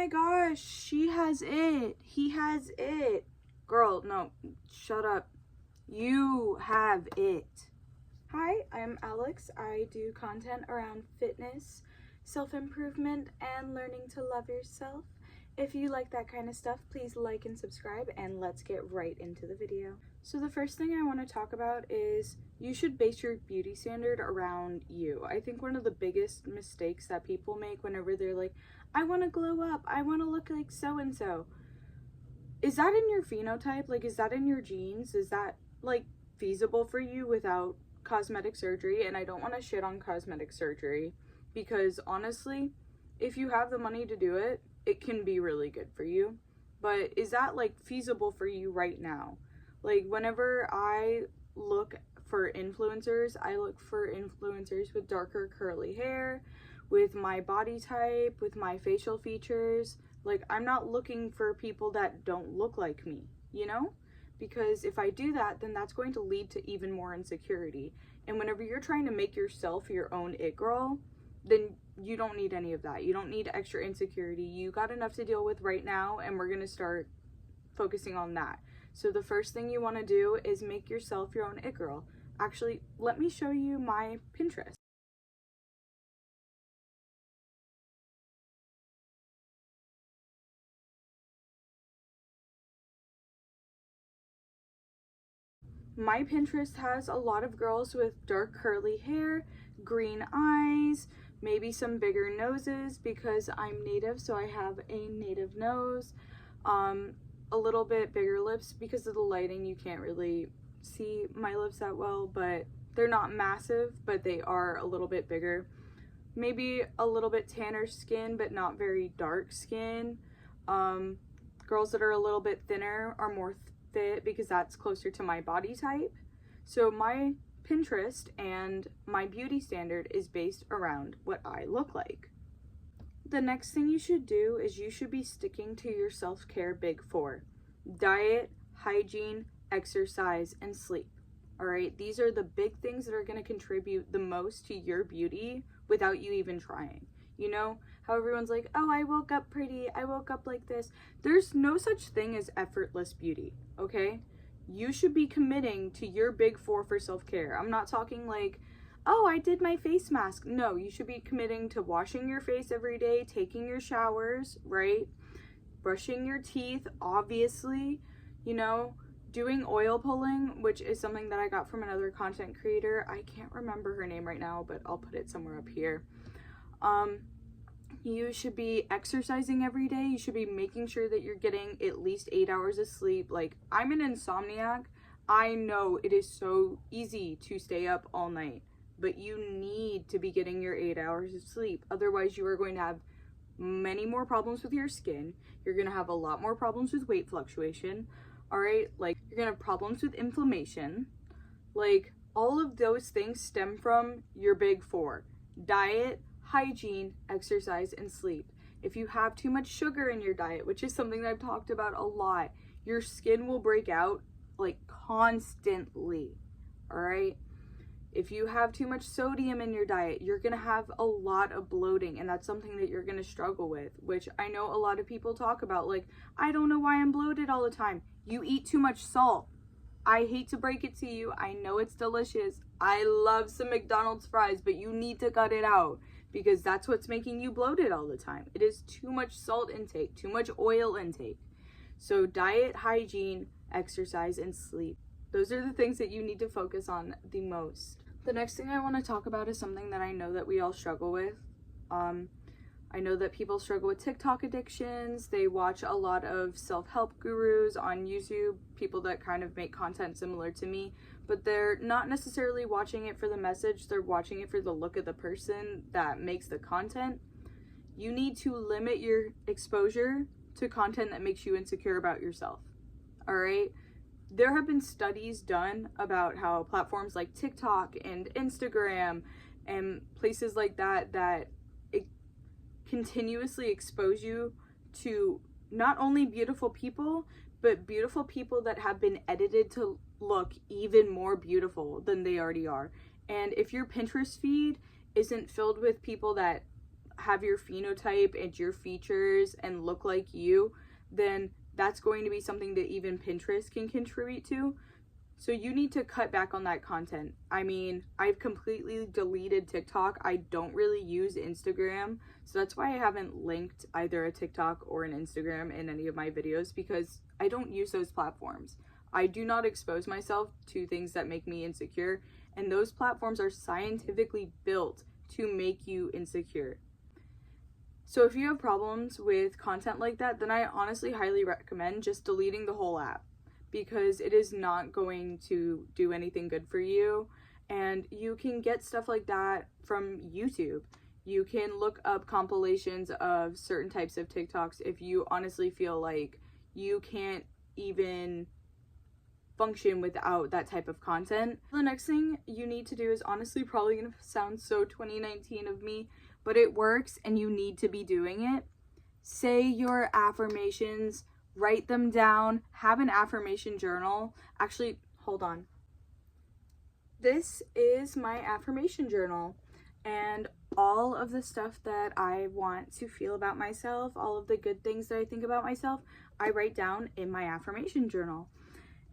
my gosh, she has it. He has it. Girl, no, shut up. You have it. Hi, I'm Alex. I do content around fitness, self-improvement, and learning to love yourself. If you like that kind of stuff, please like and subscribe, and let's get right into the video. So the first thing I want to talk about is you should base your beauty standard around you. I think one of the biggest mistakes that people make whenever they're like, I want to glow up, I want to look like so-and-so. Is that in your phenotype? Like, is that in your genes? Is that like feasible for you without cosmetic surgery? And I don't want to shit on cosmetic surgery because honestly, if you have the money to do it, it can be really good for you. But is that like feasible for you right now? Like, whenever I look for influencers, I look for influencers with darker curly hair, with my body type, with my facial features. Like, I'm not looking for people that don't look like me, you know? Because if I do that, then that's going to lead to even more insecurity. And whenever you're trying to make yourself your own it girl, then you don't need any of that. You don't need extra insecurity. You got enough to deal with right now, and we're gonna start focusing on that. So the first thing you want to do is make yourself your own it girl. Actually, let me show you my Pinterest. My Pinterest has a lot of girls with dark curly hair, green eyes, maybe some bigger noses because I'm native, so I have a native nose, a little bit bigger lips. Because of the lighting, you can't really see my lips that well, but they're not massive, but they are a little bit bigger. Maybe a little bit tanner skin, but not very dark skin. Girls that are a little bit thinner are more fit because that's closer to my body type. So my Pinterest and my beauty standard is based around what I look like. The next thing you should do is you should be sticking to your self-care big four: diet, hygiene, exercise, and sleep. All right, these are the big things that are going to contribute the most to your beauty without you even trying. You know how everyone's like, oh, I woke up pretty, I woke up like this. There's no such thing as effortless beauty, okay? You should be committing to your big four for self-care. I'm not talking like, oh, I did my face mask. No, you should be committing to washing your face every day, taking your showers, right? Brushing your teeth, obviously, you know, doing oil pulling, which is something that I got from another content creator. I can't remember her name right now, but I'll put it somewhere up here. You should be exercising every day. You should be making sure that you're getting at least 8 hours of sleep. Like, I'm an insomniac. I know it is so easy to stay up all night, but you need to be getting your 8 hours of sleep. Otherwise, you are going to have many more problems with your skin. You're going to have a lot more problems with weight fluctuation. All right, like, you're going to have problems with inflammation. Like, all of those things stem from your big four: diet, hygiene, exercise, and sleep. If you have too much sugar in your diet, which is something that I've talked about a lot, your skin will break out like constantly. All right. If you have too much sodium in your diet, you're going to have a lot of bloating, and that's something that you're going to struggle with, which I know a lot of people talk about. Like, I don't know why I'm bloated all the time. You eat too much salt. I hate to break it to you. I know it's delicious. I love some McDonald's fries, but you need to cut it out because that's what's making you bloated all the time. It is too much salt intake, too much oil intake. So diet, hygiene, exercise, and sleep. Those are the things that you need to focus on the most. The next thing I want to talk about is something that I know that we all struggle with. I know that people struggle with TikTok addictions. They watch a lot of self-help gurus on YouTube, people that kind of make content similar to me, but they're not necessarily watching it for the message. They're watching it for the look of the person that makes the content. You need to limit your exposure to content that makes you insecure about yourself. All right? There have been studies done about how platforms like TikTok and Instagram and places like that continuously expose you to not only beautiful people, but beautiful people that have been edited to look even more beautiful than they already are. And if your Pinterest feed isn't filled with people that have your phenotype and your features and look like you, then that's going to be something that even Pinterest can contribute to. So you need to cut back on that content. I mean, I've completely deleted TikTok. I don't really use Instagram. So that's why I haven't linked either a TikTok or an Instagram in any of my videos, because I don't use those platforms. I do not expose myself to things that make me insecure. And those platforms are scientifically built to make you insecure. So if you have problems with content like that, then I honestly highly recommend just deleting the whole app, because it is not going to do anything good for you. And you can get stuff like that from YouTube. You can look up compilations of certain types of TikToks if you honestly feel like you can't even function without that type of content. The next thing you need to do is honestly probably gonna sound so 2019 of me, but it works and you need to be doing it. Say your affirmations, write them down, have an affirmation journal. Actually, hold on. This is my affirmation journal, and all of the stuff that I want to feel about myself, all of the good things that I think about myself, I write down in my affirmation journal.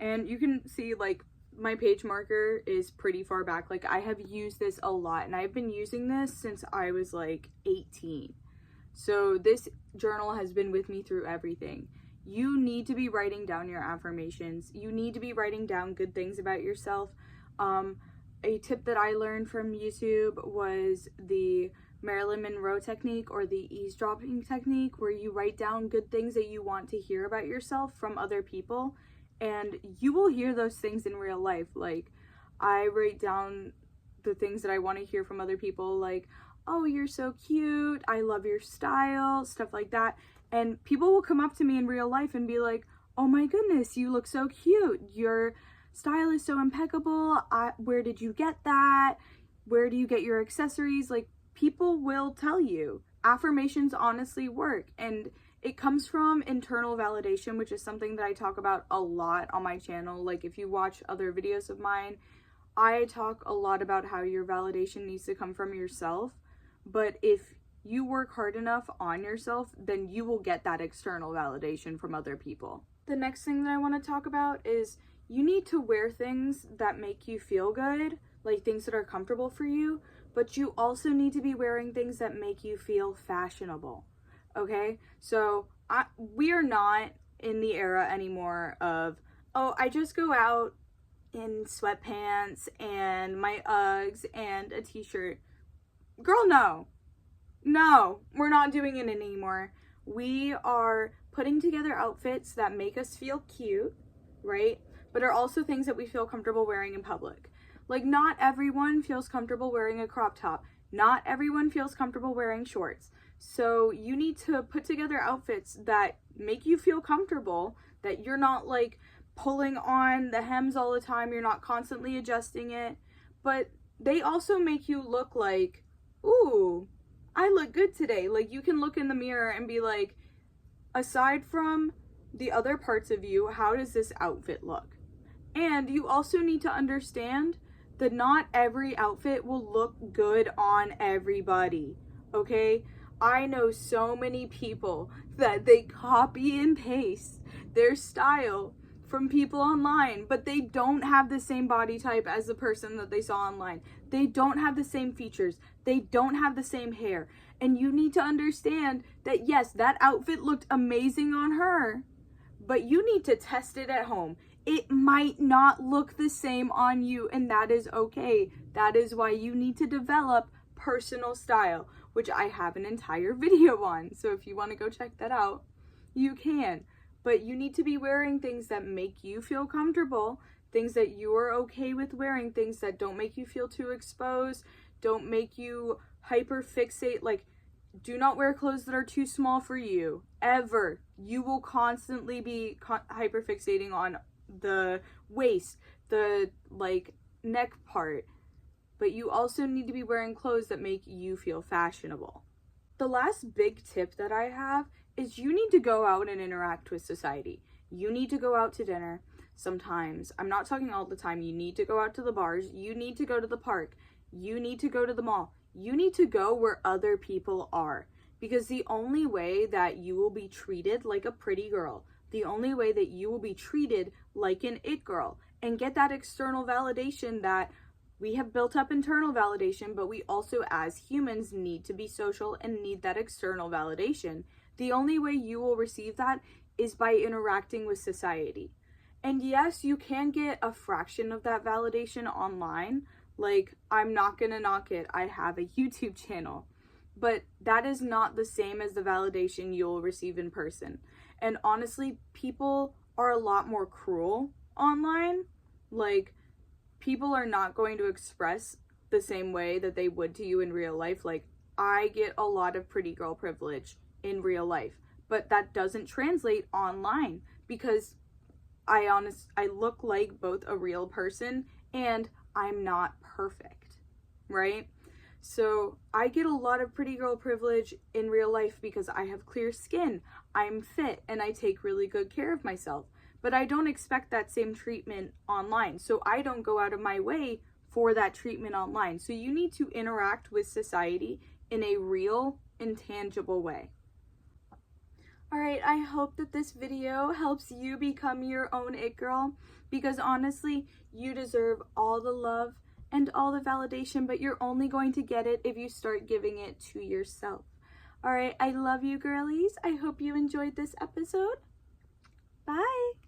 And you can see like my page marker is pretty far back. Like I have used this a lot, and I've been using this since I was like 18. So this journal has been with me through everything. You need to be writing down your affirmations. You need to be writing down good things about yourself. A tip that I learned from YouTube was the Marilyn Monroe technique, or the eavesdropping technique, where you write down good things that you want to hear about yourself from other people, and you will hear those things in real life. Like I write down the things that I want to hear from other people, like, oh, you're so cute, I love your style, stuff like that. And people will come up to me in real life and be like, oh my goodness, you look so cute, your style is so impeccable, where did you get that, where do you get your accessories? Like people will tell you. Affirmations honestly work, and it comes from internal validation, which is something that I talk about a lot on my channel. Like if you watch other videos of mine, I talk a lot about how your validation needs to come from yourself. But if you work hard enough on yourself, then you will get that external validation from other people. The next thing that I want to talk about is you need to wear things that make you feel good, like things that are comfortable for you, but you also need to be wearing things that make you feel fashionable. Okay, so we are not in the era anymore of, oh, I just go out in sweatpants and my Uggs and a t-shirt. Girl, no, we're not doing it anymore. We are putting together outfits that make us feel cute, right? But are also things that we feel comfortable wearing in public. Like not everyone feels comfortable wearing a crop top. Not everyone feels comfortable wearing shorts. So you need to put together outfits that make you feel comfortable, that you're not like pulling on the hems all the time, you're not constantly adjusting it, but they also make you look like, ooh, I look good today. Like you can look in the mirror and be like, aside from the other parts of you, how does this outfit look? And you also need to understand that not every outfit will look good on everybody, okay? I know so many people that they copy and paste their style from people online, but they don't have the same body type as the person that they saw online. They don't have the same features. They don't have the same hair. And you need to understand that yes, that outfit looked amazing on her, but you need to test it at home. It might not look the same on you, and that is okay. That is why you need to develop personal style, which I have an entire video on. So if you want to go check that out, you can. But you need to be wearing things that make you feel comfortable, things that you are okay with wearing, things that don't make you feel too exposed, don't make you hyper fixate. Like, do not wear clothes that are too small for you, ever. You will constantly be hyper fixating on the waist, the like neck part, but you also need to be wearing clothes that make you feel fashionable. The last big tip that I have is you need to go out and interact with society. You need to go out to dinner sometimes. I'm not talking all the time. You need to go out to the bars. You need to go to the park. You need to go to the mall. you need to go where other people are. Because the only way that you will be treated like a pretty girl, the only way that you will be treated like an it girl and get that external validation that we have built up internal validation, but we also as humans need to be social and need that external validation. The only way you will receive that is by interacting with society. And yes, you can get a fraction of that validation online. Like, I'm not gonna knock it, I have a YouTube channel. But that is not the same as the validation you'll receive in person. And honestly, people are a lot more cruel online. Like, people are not going to express the same way that they would to you in real life. Like, I get a lot of pretty girl privilege in real life, but that doesn't translate online because I look like both a real person and I'm not perfect, right? So I get a lot of pretty girl privilege in real life because I have clear skin, I'm fit, and I take really good care of myself. But I don't expect that same treatment online. So I don't go out of my way for that treatment online. So you need to interact with society in a real, intangible way. All right, I hope that this video helps you become your own it girl, because honestly, you deserve all the love and all the validation, but you're only going to get it if you start giving it to yourself. All right, I love you girlies. I hope you enjoyed this episode. Bye.